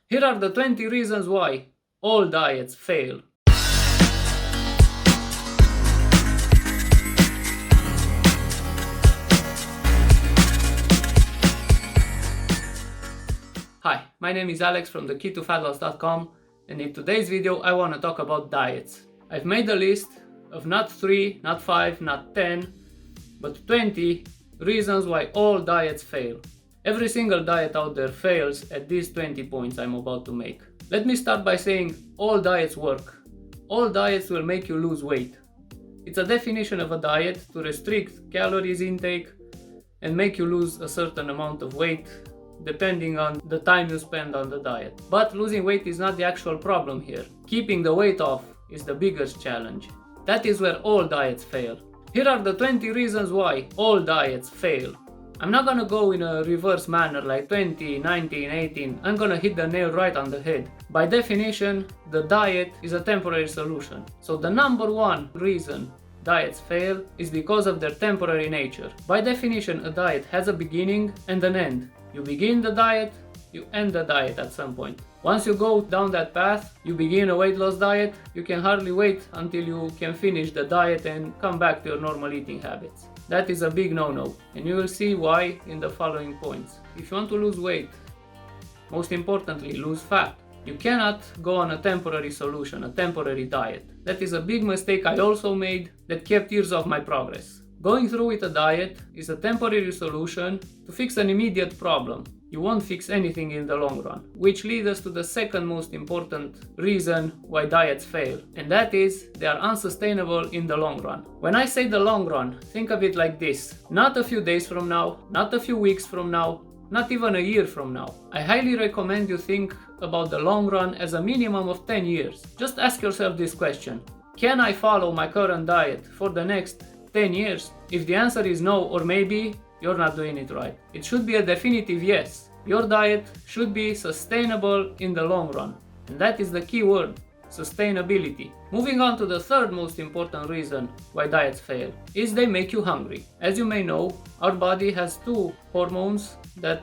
Here are the 20 reasons why all diets fail. Hi, my name is Alex from thekeytofatloss.com, and in today's video I want to talk about diets. I've made a list of not 3, not 5, not 10, but 20 reasons why all diets fail. Every single diet out there fails at these 20 points I'm about to make. Let me start by saying all diets work. All diets will make you lose weight. It's a definition of a diet to restrict calories intake and make you lose a certain amount of weight depending on the time you spend on the diet. But losing weight is not the actual problem here. Keeping the weight off is the biggest challenge. That is where all diets fail. Here are the 20 reasons why all diets fail. I'm not gonna go in a reverse manner like 20, 19, 18. I'm gonna hit the nail right on the head. By definition, the diet is a temporary solution. So the number one reason diets fail is because of their temporary nature. By definition, a diet has a beginning and an end. You begin the diet, you end the diet at some point. Once you go down that path, you begin a weight loss diet, you can hardly wait until you can finish the diet and come back to your normal eating habits. That is a big no-no, and you will see why in the following points. If you want to lose weight, most importantly, lose fat. You cannot go on a temporary solution, a temporary diet. That is a big mistake I also made that kept years of my progress. Going through with a diet is a temporary solution to fix an immediate problem. You won't fix anything in the long run, which leads us to the second most important reason why diets fail, and that is they are unsustainable in the long run. When I say the long run, think of it like this: not a few days from now, not a few weeks from now, not even a year from now. I highly recommend you think about the long run as a minimum of 10 years. Just ask yourself this question: can I follow my current diet for the next 10 years? If the answer is no or maybe, you're not doing it right. It should be a definitive yes. Your diet should be sustainable in the long run. And that is the key word: sustainability. Moving on to the third most important reason why diets fail is they make you hungry. As you may know, our body has two hormones that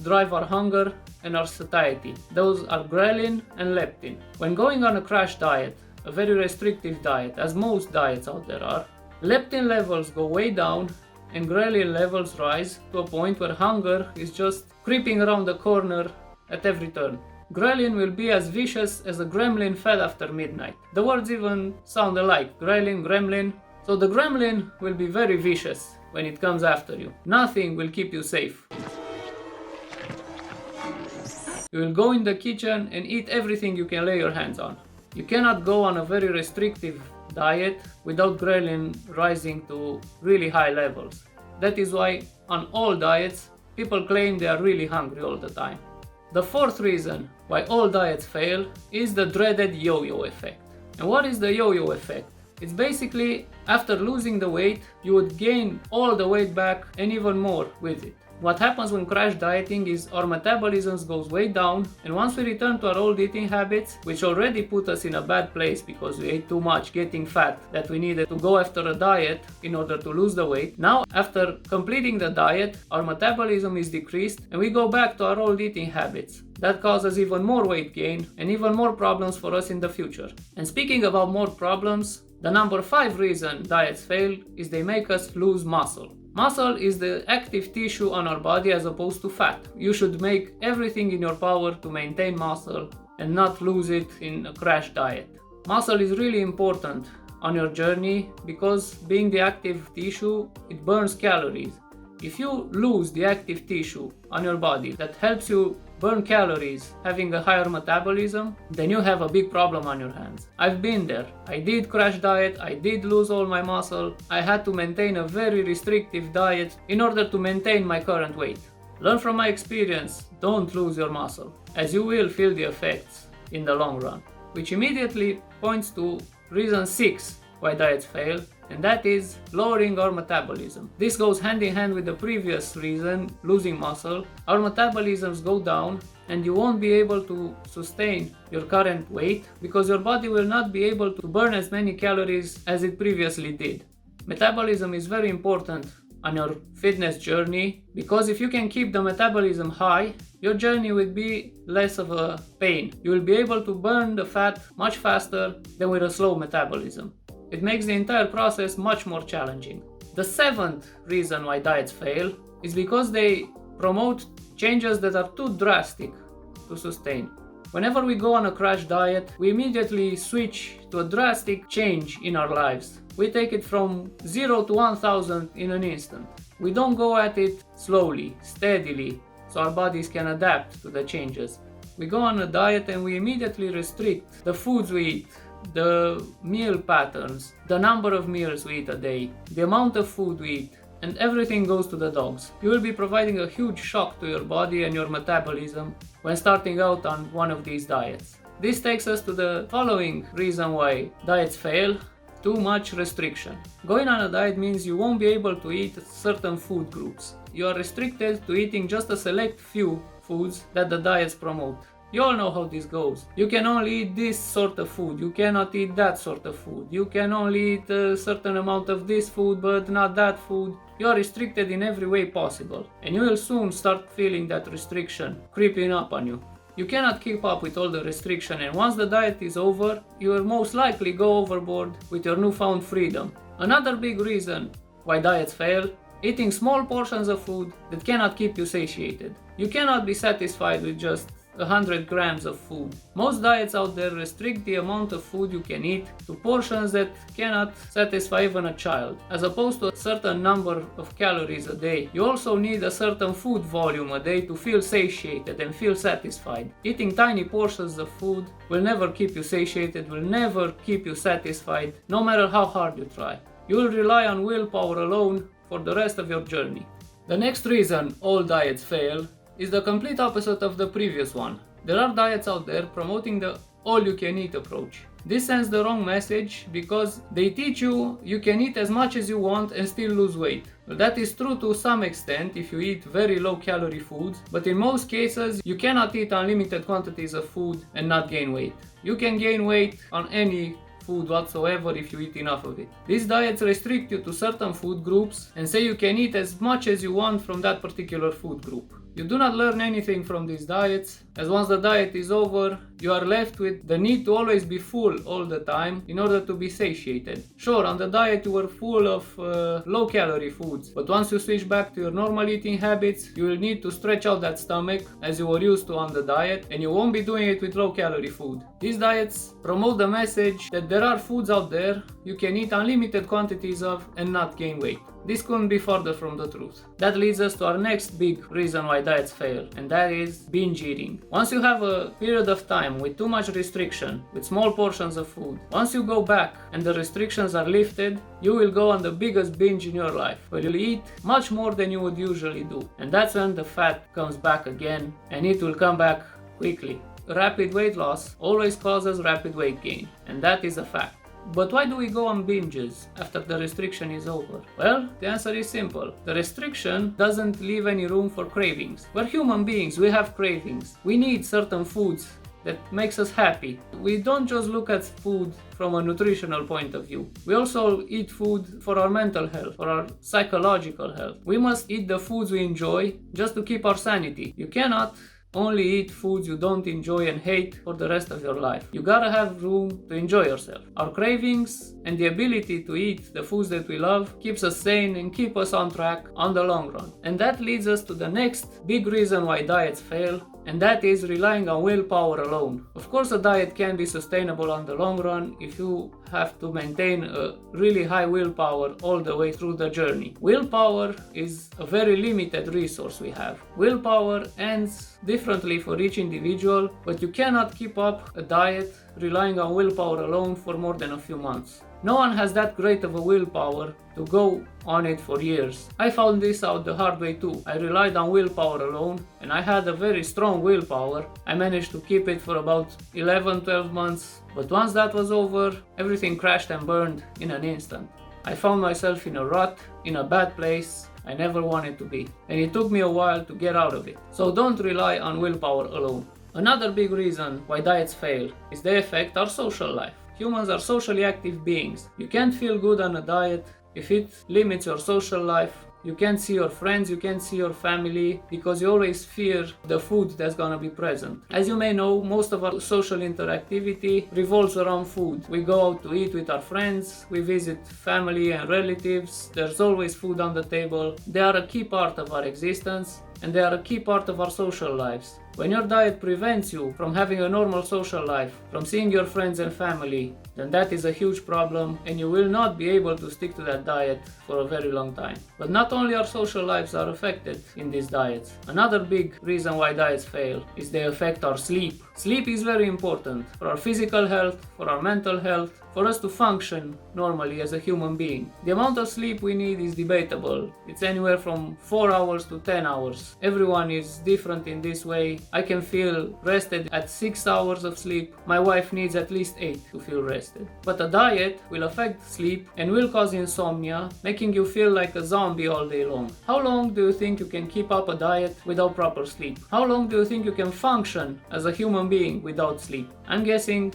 drive our hunger and our satiety. Those are ghrelin and leptin. When going on a crash diet, a very restrictive diet, as most diets out there are, leptin levels go way down and ghrelin levels rise to a point where hunger is just creeping around the corner at every turn. Ghrelin will be as vicious as a gremlin fed after midnight. The words even sound alike: ghrelin, gremlin. So the gremlin will be very vicious when it comes after you. Nothing will keep you safe. You will go in the kitchen and eat everything you can lay your hands on. You cannot go on a very restrictive diet without ghrelin rising to really high levels. That is why on all diets, people claim they are really hungry all the time. The fourth reason why all diets fail is the dreaded yo-yo effect. And what is the yo-yo effect? It's basically after losing the weight, you would gain all the weight back and even more with it. What happens when crash dieting is our metabolism goes way down, and once we return to our old eating habits, which already put us in a bad place because we ate too much, getting fat, that we needed to go after a diet in order to lose the weight. Now, after completing the diet, our metabolism is decreased and we go back to our old eating habits. That causes even more weight gain and even more problems for us in the future. And speaking about more problems, the number 5 reason diets fail is they make us lose muscle. Muscle is the active tissue on our body as opposed to fat. You should make everything in your power to maintain muscle and not lose it in a crash diet. Muscle is really important on your journey because being the active tissue, it burns calories. If you lose the active tissue on your body that helps you burn calories, having a higher metabolism, then you have a big problem on your hands. I've been there. I did crash diet, I did lose all my muscle. I had to maintain a very restrictive diet in order to maintain my current weight. Learn from my experience, don't lose your muscle, as you will feel the effects in the long run. Which immediately points to reason 6 why diets fail, and that is lowering our metabolism. This goes hand in hand with the previous reason, losing muscle. Our metabolisms go down and you won't be able to sustain your current weight because your body will not be able to burn as many calories as it previously did. Metabolism is very important on your fitness journey, because if you can keep the metabolism high, your journey will be less of a pain. You will be able to burn the fat much faster than with a slow metabolism. It makes the entire process much more challenging. The seventh reason why diets fail is because they promote changes that are too drastic to sustain. Whenever we go on a crash diet, we immediately switch to a drastic change in our lives. We take it from 0 to 1000 in an instant. We don't go at it slowly, steadily, so our bodies can adapt to the changes. We go on a diet and we immediately restrict the foods we eat, the meal patterns, the number of meals we eat a day, the amount of food we eat, and everything goes to the dogs. You will be providing a huge shock to your body and your metabolism when starting out on one of these diets. This takes us to the following reason why diets fail: too much restriction. Going on a diet means you won't be able to eat certain food groups. You are restricted to eating just a select few foods that the diets promote. You all know how this goes. You can only eat this sort of food, you cannot eat that sort of food. You can only eat a certain amount of this food but not that food. You are restricted in every way possible, and you will soon start feeling that restriction creeping up on you. You cannot keep up with all the restriction, and once the diet is over, you will most likely go overboard with your newfound freedom. Another big reason why diets fail: eating small portions of food that cannot keep you satiated. You cannot be satisfied with just 100 grams of food. Most diets out there restrict the amount of food you can eat to portions that cannot satisfy even a child. As opposed to a certain number of calories a day, you also need a certain food volume a day to feel satiated and feel satisfied. Eating tiny portions of food will never keep you satiated, will never keep you satisfied, no matter how hard you try. You will rely on willpower alone for the rest of your journey. The next reason all diets fail is the complete opposite of the previous one. There are diets out there promoting the all-you-can-eat approach. This sends the wrong message because they teach you can eat as much as you want and still lose weight. Well, that is true to some extent if you eat very low-calorie foods, but in most cases you cannot eat unlimited quantities of food and not gain weight. You can gain weight on any food whatsoever if you eat enough of it. These diets restrict you to certain food groups and say you can eat as much as you want from that particular food group. You do not learn anything from these diets, as once the diet is over, you are left with the need to always be full all the time in order to be satiated. Sure, on the diet you were full of low-calorie foods, but once you switch back to your normal eating habits, you will need to stretch out that stomach as you were used to on the diet, and you won't be doing it with low-calorie food. These diets promote the message that there are foods out there you can eat unlimited quantities of and not gain weight. This couldn't be further from the truth. That leads us to our next big reason why diets fail, and that is binge eating. Once you have a period of time with too much restriction, with small portions of food, once you go back and the restrictions are lifted, you will go on the biggest binge in your life, where you'll eat much more than you would usually do. And that's when the fat comes back again, and it will come back quickly. Rapid weight loss always causes rapid weight gain, and that is a fact. But why do we go on binges after the restriction is over? Well, the answer is simple. The restriction doesn't leave any room for cravings. We're human beings, we have cravings. We need certain foods that makes us happy. We don't just look at food from a nutritional point of view. We also eat food for our mental health, for our psychological health. We must eat the foods we enjoy just to keep our sanity. You cannot only eat foods you don't enjoy and hate for the rest of your life. You gotta have room to enjoy yourself. Our cravings and the ability to eat the foods that we love keeps us sane and keep us on track on the long run. And that leads us to the next big reason why diets fail, and that is relying on willpower alone. Of course, a diet can be sustainable on the long run if you have to maintain a really high willpower all the way through the journey. Willpower is a very limited resource we have. Willpower ends differently for each individual, but you cannot keep up a diet relying on willpower alone for more than a few months. No one has that great of a willpower to go on it for years. I found this out the hard way too. I relied on willpower alone, and I had a very strong willpower. I managed to keep it for about 11-12 months, but once that was over, everything crashed and burned in an instant. I found myself in a rut, in a bad place I never wanted to be, and it took me a while to get out of it. So don't rely on willpower alone. Another big reason why diets fail is they affect our social life. Humans are socially active beings. You can't feel good on a diet if it limits your social life You can't see your friends, you can't see your family, because you always fear the food that's gonna be present. As you may know, most of our social interactivity revolves around food. We go out to eat with our friends, we visit family and relatives, there's always food on the table. They are a key part of our existence, and they are a key part of our social lives. When your diet prevents you from having a normal social life, from seeing your friends and family, then that is a huge problem, and you will not be able to stick to that diet for a very long time. But not only our social lives are affected in these diets. Another big reason why diets fail is they affect our sleep. Sleep is very important for our physical health, for our mental health, for us to function normally as a human being. The amount of sleep we need is debatable. It's anywhere from 4 hours to 10 hours. Everyone is different in this way. I can feel rested at 6 hours of sleep. My wife needs at least 8 to feel rested. But a diet will affect sleep and will cause insomnia, making you feel like a zombie all day long. How long do you think you can keep up a diet without proper sleep? How long do you think you can function as a human being without sleep? I'm guessing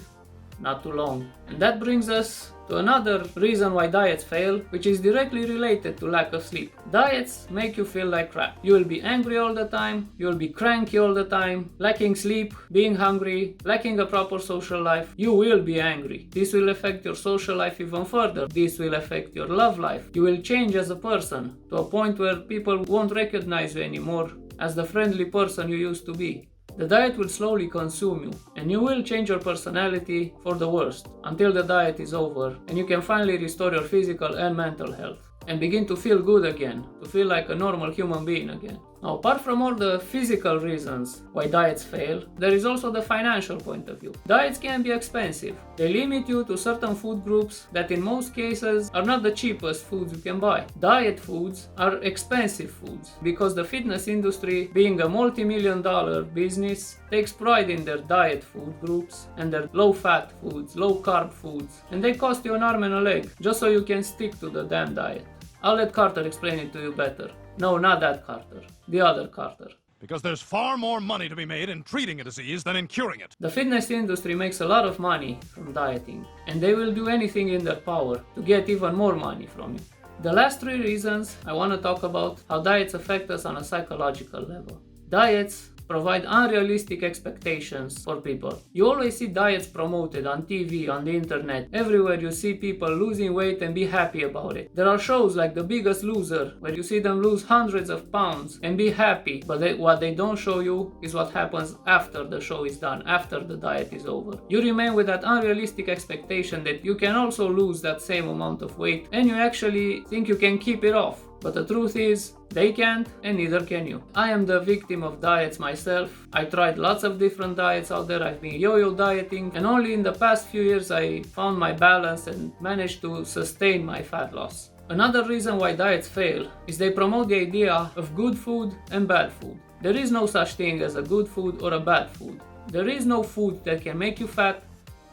not too long. And that brings us to another reason why diets fail, which is directly related to lack of sleep. Diets make you feel like crap. You will be angry all the time, you will be cranky all the time, lacking sleep, being hungry, lacking a proper social life. You will be angry. This will affect your social life even further. This will affect your love life. You will change as a person to a point where people won't recognize you anymore as the friendly person you used to be. The diet will slowly consume you, and you will change your personality for the worst until the diet is over and you can finally restore your physical and mental health and begin to feel good again, to feel like a normal human being again. Now, apart from all the physical reasons why diets fail, there is also the financial point of view. Diets can be expensive. They limit you to certain food groups that in most cases are not the cheapest foods you can buy. Diet foods are expensive foods because the fitness industry, being a multi-million-dollar business, takes pride in their diet food groups and their low-fat foods, low-carb foods, and they cost you an arm and a leg just so you can stick to the damn diet. I'll let Carter explain it to you better. No, not that Carter. The other Carter. Because there's far more money to be made in treating a disease than in curing it. The fitness industry makes a lot of money from dieting, and they will do anything in their power to get even more money from you. The last 3 reasons I want to talk about how diets affect us on a psychological level. Diets provide unrealistic expectations for people. You always see diets promoted on TV, on the internet. Everywhere you see people losing weight and be happy about it. There are shows like The Biggest Loser where you see them lose hundreds of pounds and be happy, but what they don't show you is what happens after the show is done, after the diet is over. You remain with that unrealistic expectation that you can also lose that same amount of weight and you actually think you can keep it off. But the truth is, they can't and neither can you. I am the victim of diets myself. I tried lots of different diets out there. I've been yo-yo dieting, and only in the past few years I found my balance and managed to sustain my fat loss. Another reason why diets fail is they promote the idea of good food and bad food. There is no such thing as a good food or a bad food. There is no food that can make you fat,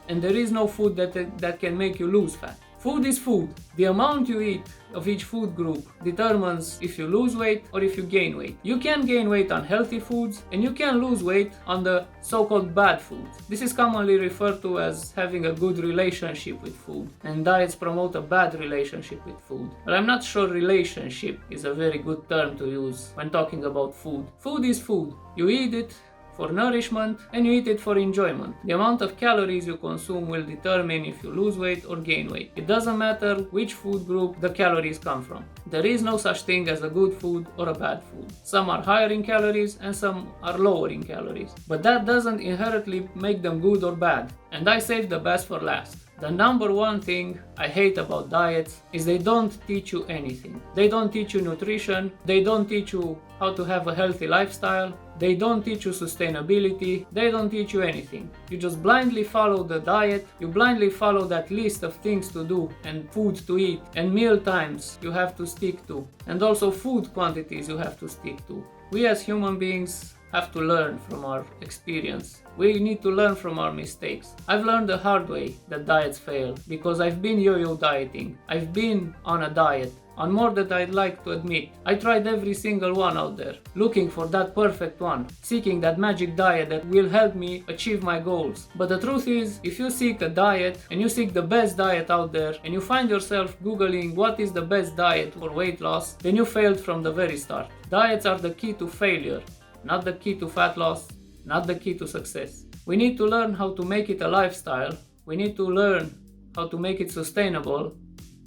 and there is no food that can make you lose fat. Food is food. The amount you eat of each food group determines if you lose weight or if you gain weight. You can gain weight on healthy foods and you can lose weight on the so-called bad foods. This is commonly referred to as having a good relationship with food, and diets promote a bad relationship with food. But I'm not sure relationship is a very good term to use when talking about food. Food is food. You eat it for nourishment and you eat it for enjoyment. The amount of calories you consume will determine if you lose weight or gain weight. It doesn't matter which food group the calories come from. There is no such thing as a good food or a bad food. Some are higher in calories and some are lower in calories. But that doesn't inherently make them good or bad. And I saved the best for last. The number one thing I hate about diets is they don't teach you anything. They don't teach you nutrition, they don't teach you how to have a healthy lifestyle, they don't teach you sustainability, they don't teach you anything. You just blindly follow the diet, you blindly follow that list of things to do and food to eat and meal times you have to stick to, and also food quantities you have to stick to. We as human beings have to learn from our experience We need to learn from our mistakes. I've learned the hard way that diets fail because I've been yo-yo dieting. I've been on a diet, on more than I'd like to admit. I tried every single one out there, looking for that perfect one, seeking that magic diet that will help me achieve my goals. But the truth is, if you seek a diet and you seek the best diet out there and you find yourself googling what is the best diet for weight loss, then you failed from the very start. Diets are the key to failure, not the key to fat loss, not the key to success. We need to learn how to make it a lifestyle. We need to learn how to make it sustainable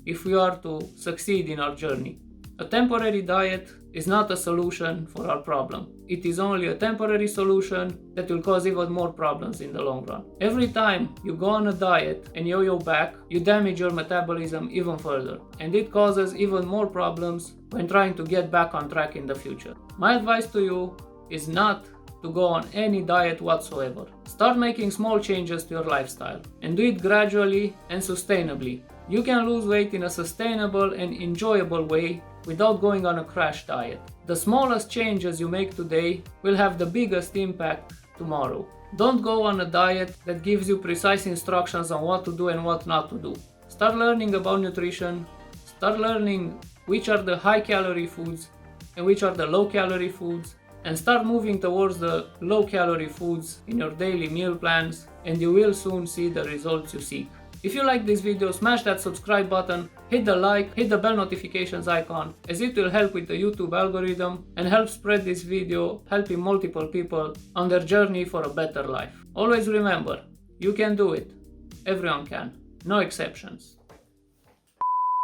if we are to succeed in our journey. A temporary diet is not a solution for our problem. It is only a temporary solution that will cause even more problems in the long run. Every time you go on a diet and yo-yo back, you damage your metabolism even further, and it causes even more problems when trying to get back on track in the future. My advice to you is not to go on any diet whatsoever. Start making small changes to your lifestyle and do it gradually and sustainably. You can lose weight in a sustainable and enjoyable way without going on a crash diet. The smallest changes you make today will have the biggest impact tomorrow. Don't go on a diet that gives you precise instructions on what to do and what not to do. Start learning about nutrition. Start learning which are the high calorie foods and which are the low calorie foods, and start moving towards the low calorie foods in your daily meal plans, and you will soon see the results you seek. If you like this video, smash that subscribe button, hit the like, hit the bell notifications icon, as it will help with the YouTube algorithm and help spread this video, helping multiple people on their journey for a better life. Always remember, you can do it. Everyone can. No exceptions.